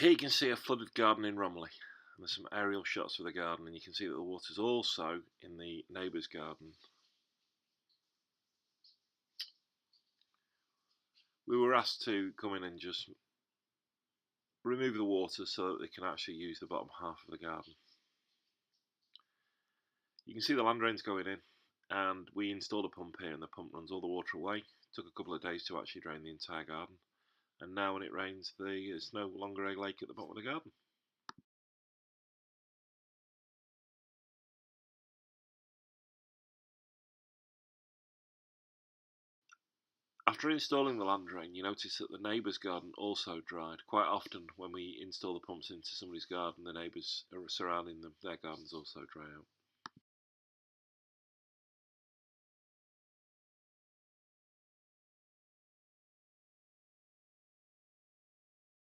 Here you can see a flooded garden in Romiley. And there's some aerial shots of the garden, and you can see that the water's also in the neighbour's garden. We were asked to come in and just remove the water so that they can actually use the bottom half of the garden. You can see the land drains going in, and we installed a pump here, and the pump runs all the water away. It took a couple of days to actually drain the entire garden, and now when it rains, there's no longer a lake at the bottom of the garden. After installing the land drain, you notice that the neighbour's garden also dried. Quite often when we install the pumps into somebody's garden, the neighbours surrounding them, their gardens also dry out.